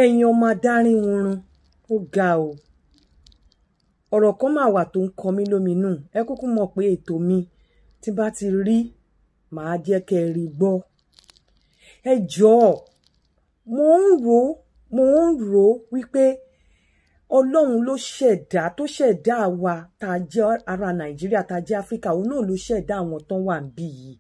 ẹ̀yin ọmọ adarin oorun ó ga o. Ọ̀rọ̀ kan máa wà tó ń kọ mí lóminú. Ẹ kúkú mọ̀ pé ètò mi tí bá ti rí màá jẹ́ kẹ́ rí gbọ́. Ẹ jọ̀ọ́, mo ń rò wípé Ọlọ́run ló ṣẹ̀dá tó ṣẹ̀dá wa tá jẹ́ ará Nàìjíríà tá jẹ́ Áfíríkà. Òun náà ló ṣẹ̀dá àwọn tó wà níbí yìí.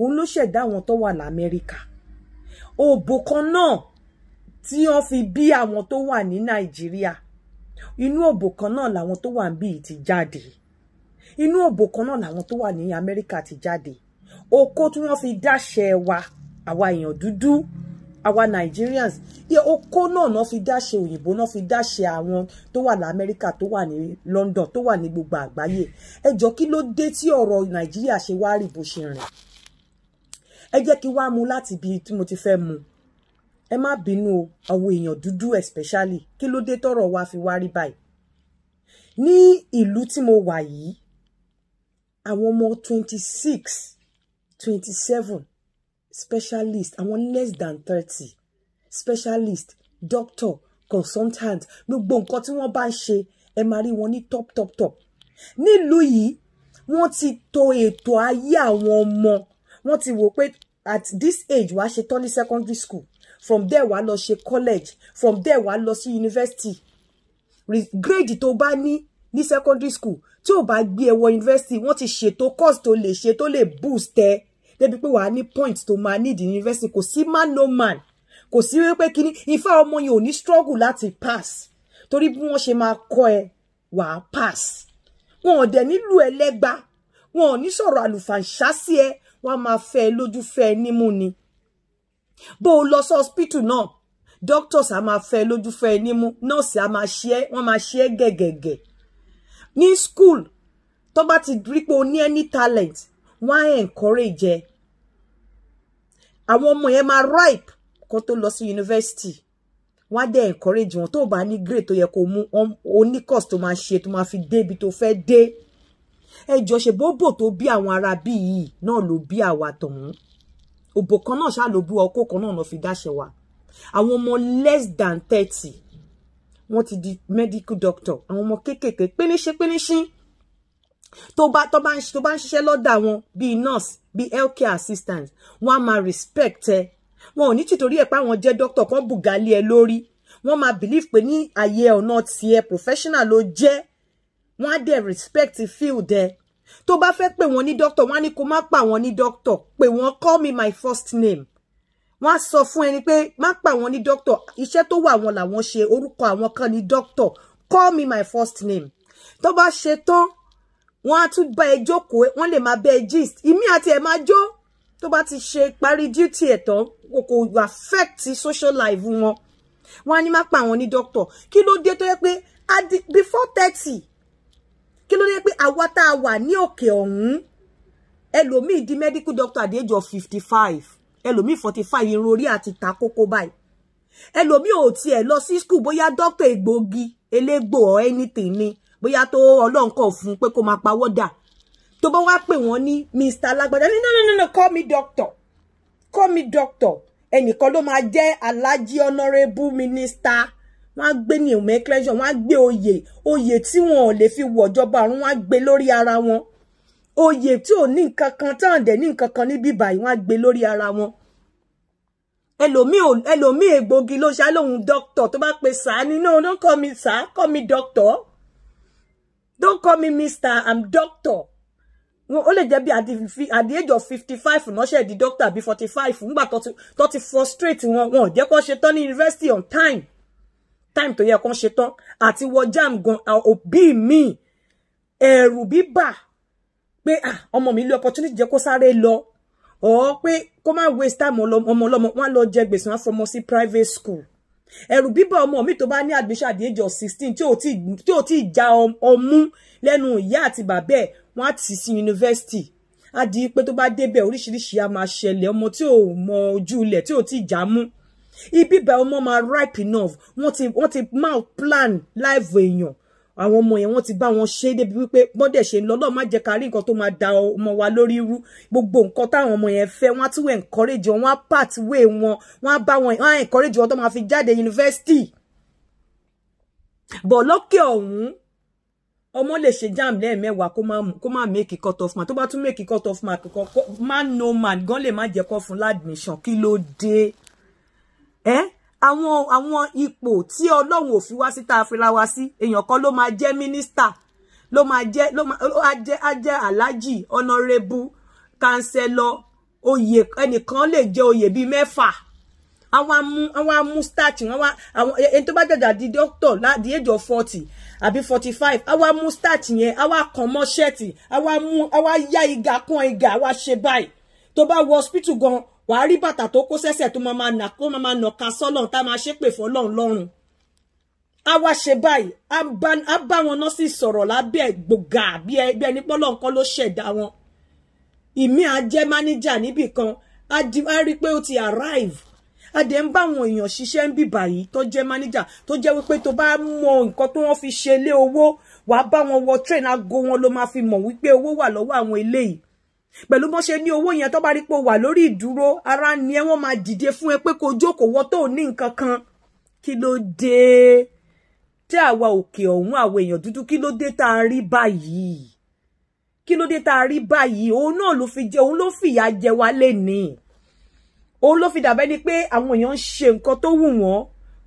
Òun ló ṣẹ̀dá àwọn tó wà l'Amẹ́ríkà. Òbò kan náà tí wọ́n fi bí àwọn tó wà ní Nàìjíríà. Inú òbò kan náà làwọn tó wà níbí ti jáde. Inú òbò kan náà làwọn tó wà ní Amẹ́ríkà ti jáde. Oko tí wọ́n fi dáṣẹ wa, àwa èèyàn dúdú, àwa Nigerians, oko náà fi dáṣẹ òyìnbó, náà fi dáṣẹ àwọn tó wà l'Amẹ́ríkà, tó wà ní London, tó wà ní gbogbo àgbáyé. Ẹ jọ̀ọ́, kí ló dé tí ọ̀rọ̀ Nàìjíríà ṣe wá rí bó ṣe rìn? Ẹ jẹ́ kí wá mú láti ibi tí mo ti fẹ́ mú. Ẹ má bínú o, àwọn èèyàn dúdú especially. Kí ló dé tọ́rọ̀ wa fi wá rí báyìí? Ní ìlú tí mo wà yìí, àwọn ọmọ 26, 27 specialist, àwọn less than 30 specialist, doctor, consultant, gbogbo nǹkan tí wọ́n bá ń ṣe ẹ máa rí wọn ní top. Nílùú yìí wọ́n ti tò ètò ayé àwọn ọmọ. Wọ́n ti wò pé at this age wàá ṣe tán ní secondary school, from there wàá lọ ṣe college, from there wàá lọ sí university. Grade tó bá ní secondary school tí ò bá gbé ẹ wọ university, wọ́n ti ṣètò course tó lè ṣe tó lè boost ẹ débi pé wàá ní point tó máa need university. Kò sí man no man, kò sí wípé kíní ìfẹ́ ọmọ yẹn ò ní struggle láti pass, torí bí wọ́n ṣe máa kọ́ ẹ wàá pass. Wọn ò dẹ̀ nílùú ẹlẹ́gbà, wọn ò ní sọ̀rọ̀ àlùfàǹṣá sí ẹ, wọ́n máa fẹ́ lójú fẹ́ nímú ni. Bó o lọ sí hospital náà, doctors á máa fẹ́ lójú fẹ́ nímú, nurse á máa ṣe é, wọ́n máa ṣe é gẹ̀gẹ̀gẹ̀. Ní school tó bá ti rí pé o ní any talent, wọ́n á encourage ẹ. Àwọn ọmọ yẹn máa ripe kó tó lọ sí university. Wọ́n á dẹ̀ encourage wọn tó bá ní grade tó yẹ kó mú, o ní course tó máa ṣe tó máa fi dé ibi tó fẹ́ dé. Ẹ jọ̀ọ́, ṣe bóbò tó bí àwọn ará bí yìí náà ló bí àwa tọ̀hún. Òbò kan náà ṣá ló bí ọkọ kan náà fi dáṣẹ wa. Àwọn ọmọ less than 30 wọ́n ti di medical doctor. Àwọn ọmọ kéékèèké píníṣín tó bá ń ṣiṣẹ́ lọ́dọ̀ wọn bíi nurse, bíi healthcare assistant, wọ́n á máa respect ẹ. Wọn ò ní títorí ẹ̀ pé àwọn jẹ́ doctor kan bùgálí ẹ lórí. Wọ́n máa believe pé ní ayé ọ̀nà tiẹ̀ professional ló jẹ́. Wọ́n á dẹ̀ respect field ẹ. Tó bá fẹ́ pè wọ́n ní doctor, wọ́n á ní kó má pa wọ́n ní doctor, pè wọ́n call me my first name. Wọ́n á sọ fún ẹni pé má pa wọ́n ní doctor, iṣẹ́ tó wà wọn làwọn ṣe, orúkọ àwọn kan ní doctor, call me my first name. Tó bá ṣe tán, wọ́n á tún bá ẹ jókòó, wọ́n lè máa bẹ ẹ gist. Ìmí àti ẹ̀ máa jó. Tó bá ti ṣe parí duty ẹ̀ tán, kò affect social life wọn. Wọ́n á ní má pa wọ́n ní doctor. Kí ló dé tó yẹ pé before 30, kí ló dé pé àwa tá a wà ní òkè ọ̀hún, ẹlòmíì di medical doctor at the age of 55, ẹlòmíì 45, irun orí àti ta kókó báyìí. Ẹlòmíì ò tiẹ̀ lọ sí school bóyá doctor egbògi elégbò or anything ni, bóyá tó Ọlọ́run kọ̀ fún pé kó máa pawọ́ dà. Tó bá wá pè wọ́n ní Mr. Alágbádá, no, call me doctor, call me doctor. Ẹnìkan ló máa jẹ́ Alhaji Honorable Minister. Wọ́n á gbé ní nomenclature, wọ́n á gbé oyè tí wọn ò lè fi wọ̀jọba ọ̀run, wọ́n á gbé lórí ara wọn. Oyè tí ò ní nǹkan kan tán dẹ̀ ní nǹkan kan níbí báyìí, wọ́n á gbé lórí ara wọn. Ẹlòmíì egbògi ló ṣá lóhun doctor. Tó bá pe sir ni, no, don't call me sir, call me doctor. Don't call me Mr. I'm doctor. Ó lè jẹ́ bí at the age of 55 náà ṣe di doctor àbí 45 nígbà tó ti frustrate wọn ò jẹ́ kó ṣe tán ní university on time tó yẹ kó ṣe tán, àti wọ jam gan. Òbí mi ẹ̀rù bíbà pé ọmọ mi lé opportunity jẹ́ kó sáré lọ, or pé kó má waste time ọmọ ọlọ́mọ, wọ́n lọ jẹ gbèsè wọn fọmọ sí private school. Ẹ̀rù bíbà ọmọ mi tó bá ní admission at the age of 16 tí ò tí já ọmú lẹ́nu ìyá àti bàbá ẹ̀, wọ́n á tì sí university. Á di pé tó bá débẹ̀ oríṣiríṣi á máa ṣẹlẹ̀, ọmọ tí ò mọ ojú ilẹ̀ tí ò tí já mú. Ibi bá ọmọ máa ripe enough, wọ́n ti mal plan life èèyàn. àwọn ọmọ yẹn wọ́n ti bá wọn ṣe débi wípé bọ́dẹ̀ ṣe ń lọ lọ́ọ́ má jẹ́ ká rí nǹkan tó máa da ọmọ wa lórí irú gbogbo nǹkan táwọn ọmọ yẹn fẹ́ wọ́n á tún encourage wọn, wọ́n á part way wọn, wọ́n á bá wọn, wọ́n á encourage wọn tó máa fi jáde yunifásitì. Bọ̀ lókè ọ̀hún ọmọ lè ṣe jam lẹ́ẹ̀mẹ́wàá kó má make cut off mark, tó bá tún make cut off mark man no man gan lè má jẹ́ kó fún admission. Kí ló dé? Àwọn ipò tí Ọlọ́run ò fi wá sí tá a fi ra wá sí, èèyàn kan ló máa jẹ́ minister, ló máa jẹ́ aláàjì, honorable, councillor, oyè ẹnìkan lè jẹ́ oyè bíi 6. àwọn amú starch àwọn ẹni tó bá jàjà di doctor at the age of 40 àbí 45 àwọn amú starch yẹn àwọn kan mọ́ shirt àwọn ya ìgà kún ìgà àwọn ṣe báyìí tó bá wọ hospital gan wàá rí bàtà tó kó sẹ́sẹ̀ tó máa nà ká sọ́lọ́run tá máa ṣépè fọ́lọ́run lọ́run àwa ṣe báyìí a bá wọn náà sì sọ̀rọ̀ lábẹ́ gbòógà bí ẹni pọ́lọ́ nǹkan ló ṣẹ̀dá wọn ìmí á jẹ́ manager níbì kan a rí pé ó ti arrive a dẹ̀ ń bá àwọn èèyàn ṣiṣẹ́ ń bì báyìí tó jẹ́ manager tó jẹ́ wípé tó bá mọ nǹkan tó wọ́n fi ṣe lé owó wàá bá wọn wọ train aago wọn ló máa fi mọ̀ wípé owó wà lọ́wọ́ àwọn eléyìí pẹ̀lú bó ṣe ní owó yẹn tó bá rí pé ó wà lórí ìdúró ara ni ẹ wọ́n máa dìde fún ẹ pé kó jókòó wọ́n tó ní nǹkan kan kí ló dé tí àwa òkè ọ̀hún àwọn èèyàn dúdú kí ló dé tá a rí báyìí kí ló dé tá a rí báyìí òun náà ló fi jẹ òun ló fìyà jẹ wá lénìí òun ló fi dàbẹ́ ni pé àwọn èèyàn ń ṣe nǹkan tó wù wọ́n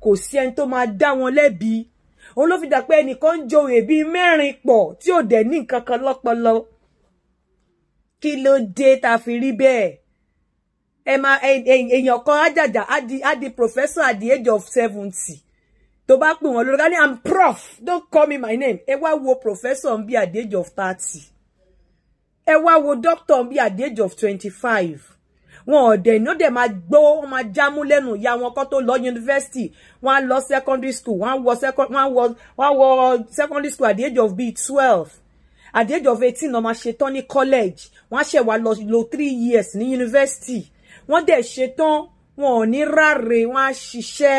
kò sí ẹni tó máa dá wọn lẹ́bi òun ló fi dà pé ẹnìkan ń joyè bíi 4 pọ̀ tí ò dẹ̀ ní nǹkan kan lọ́pọlọ kí ló dé tá a fi rí bẹ́ẹ̀ èèyàn kan àjàjà á di professor at the age of 70 tó bá pè wọ́n lórí ká ní I'm prof don't call me my name ẹ wá wo professor ń bí at the age of 30 ẹ wá wo doctor ń bí at the age of 25 wọn ọ̀dẹ̀ ní ó dẹ̀ máa gbó wọn máa jámú lẹ́nu ìyá wọn kó tó lọ university wọ́n lọ secondary school wọ́n wọ secondary school at the age of bíi 12 at the age of 18 wọ́n máa ṣetán ní college wọ́n ṣe wá lọ 3 years ní university wọ́n dẹ̀ ṣetán wọn ò ní ráre wọ́n á ṣiṣẹ́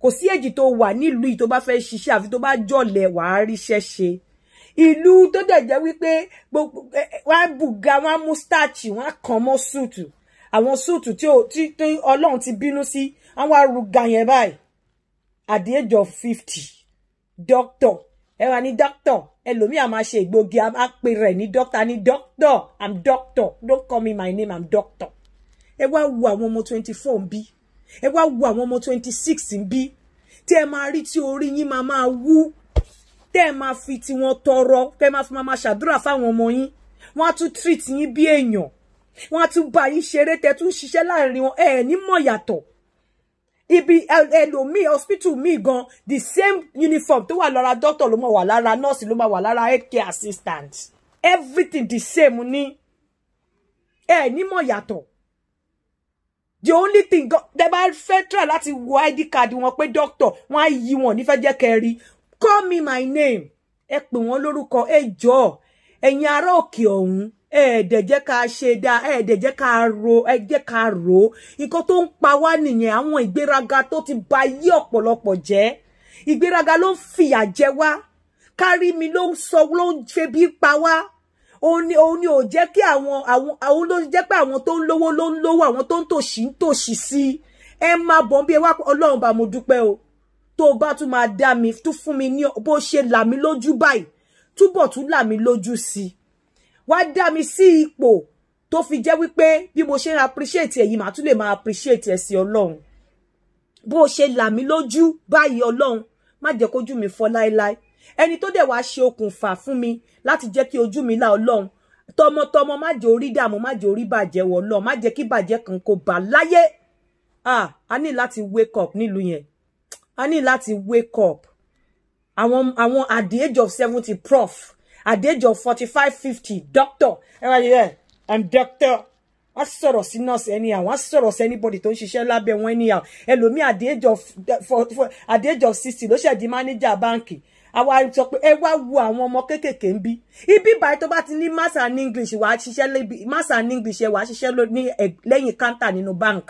kò sí èjì tó wà nílùú yìí tó bá fẹ́ ṣiṣẹ́ àfi tó bá jọ̀lẹ̀ wàá ríṣẹ́ ṣe ìlú tó dẹ̀ jẹ́ wípé wọ́n bùgá wọ́n mú starch wọ́n kàn mọ́ súùtù àwọn súùtù tí Ọlọ́run ti bínú sí àwọn arúgà yẹn báyìí at the age of 50 doctor ẹ wà ní doctor ẹlòmíì á máa ṣe ìgbógi á pè rẹ̀ ní doctor ní doctor I'm doctor don't call me my name I'm doctor ẹ wá wo àwọn ọmọ 24 ń bí ẹ wá wo àwọn ọmọ 26 ń bí tí ẹ máa rí tí orí yín máa wú tẹ́ ẹ máa fi tí wọ́n tọrọ tẹ́ ẹ máa fi máa ṣàdúrà fáwọn ọmọ yín wọ́n á tún treat yín bí èèyàn wọ́n á tún bá yín ṣeré tẹ́ tún ṣiṣẹ́ láàrin wọn ẹ ní mọ̀ yàtọ̀ ibi ẹlòmíì hospital míì gan the same uniform tó wà lára doctor ló máa wà lára nurse ló máa wà lára healthcare assistant everything the same ní ẹ ní mọ̀ yàtọ̀ the only thing tẹ́ bá fẹ́ try láti wo ID card wọn pé doctor wọ́n á yí wọn nífẹ̀ẹ́ jẹ́ kẹrí call me my name ẹ pè wọ́n lórúkọ ẹ jọ̀ọ́ ẹ̀yin ará òkè ọ̀hún dẹ̀ jẹ́ ká ṣe dáa dẹ̀ jẹ́ ká ro jẹ́ ká ro nǹkan tó ń pa wá nìyẹn àwọn ìgbéraga tó ti ba yí ọ̀pọ̀lọpọ̀ jẹ́ ìgbéraga ló ń fìyà jẹ wá kárí mi ló ń sọ ló ń fẹ́ bí pa wá òun ni ò jẹ́ kí àwọn ló jẹ́ pé àwọn tó ń lówó ló ń lówó àwọn tó ń tòṣì sí ẹ máa bọ̀ bí ẹ wá Ọlọ́run bá mo dúpẹ́ o tó bá tún máa dá mi tún fún mi ní bó ṣe là mí lójú báyìí túbọ̀ tún là mí lójú sí wá dá mi sí ipò tó fi jẹ́ wípé bí mo ṣe ń appreciate èyí màá tún lè máa appreciate ẹ̀ sí Ọlọ́run bó ṣe là mí lójú báyìí Ọlọ́run má jẹ́ kójú mi fọ́ láéláé ẹni tó dẹ̀ wá ṣe okùnfà fún mi láti jẹ́ kí ojú mi là Ọlọ́run tọmọtọmọ má jẹ́ orí dààmú má jẹ́ orí bàjẹ́ wọ Ọlọ́run má jẹ́ kí bàjẹ́ kan kó bà láyé a ní láti wake up nílùú yẹn a ní láti wake up àwọn at the age of 70 prof at the age of 45 50 doctor I'm doctor wọ́n sọ̀rọ̀ sí nurse anyhow wọ́n sọ̀rọ̀ sí anybody tó ń ṣiṣẹ́ lábẹ́ wọn anyhow ẹlòmíì at the age of 60 ló ṣe di manager báǹkì àwa sọ pé ẹ wá wo àwọn ọmọ kéékèèké ń bí ibi báyìí tó bá ti ní maths and English wàá ṣiṣẹ́ maths and English wàá ṣiṣẹ́ ní lẹ́yìn counter nínú bank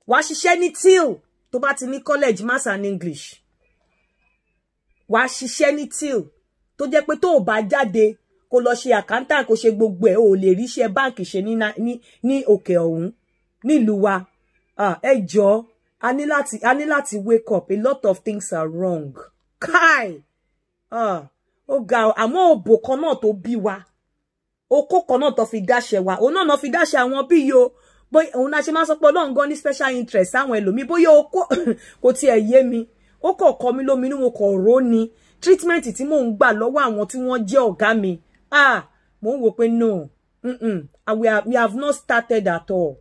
wàá ṣiṣẹ́ ní till tó bá ti ní college maths and English wàá ṣiṣẹ́ ní till tó jẹ́ pé tó o bá jáde kó lọ ṣe accountant kó ṣe gbogbo ẹ̀ o lè ríṣẹ́ báǹkì ṣe ní òkè ọ̀hún nílùú wa ẹ jọ̀ọ́ a ní láti wake up. A lot of things are wrong. Kai ó ga àmọ́ òbò kan náà tó bí wa okó kan náà tó fi dáṣẹ wa òun náà fi dáṣẹ àwọn bí yo bóyá òun náà ṣe máa sọ pé Ọlọ́run gan ní special interest àwọn ẹlòmíì bóyá okó kò tiẹ̀ yé mi ó kọ̀ kọ́ mi lóminú mo kọ̀ ró ni treatment tí mò ń gbà lọ́wọ́ àwọn tí wọ́n jẹ́ ọ̀gá mi mò ń wò pé no we have not started at all.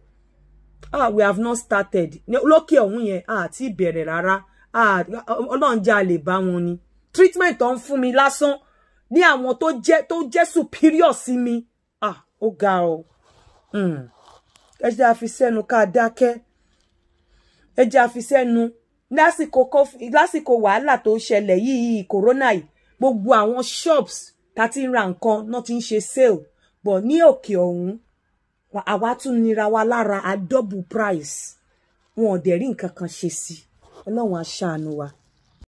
We have not started. Lókè ọ̀hún yẹn àti ìbẹ̀rẹ̀ rárá. Ọlọ́run jẹ́ a lè bá wọn ni. Treatment tó ń fún mi lásán ní àwọn tó jẹ́ superior sí mi. Ó ga o. Ẹ jẹ́ a fi sẹ́nu ká dákẹ́. Ẹ jẹ́ a fi sẹ́nu lásìkò wàhálà tó ṣẹlẹ̀ yìí corona yìí. Gbogbo àwọn shops tá ti ń ra nǹkan náà ti ń ṣe sale. But ní òkè ọ̀hún àwa tún nira wa lára a double price wọn ò dẹ̀ rí nǹkan kan ṣe sí Ọlọ́run á ṣàánú wa.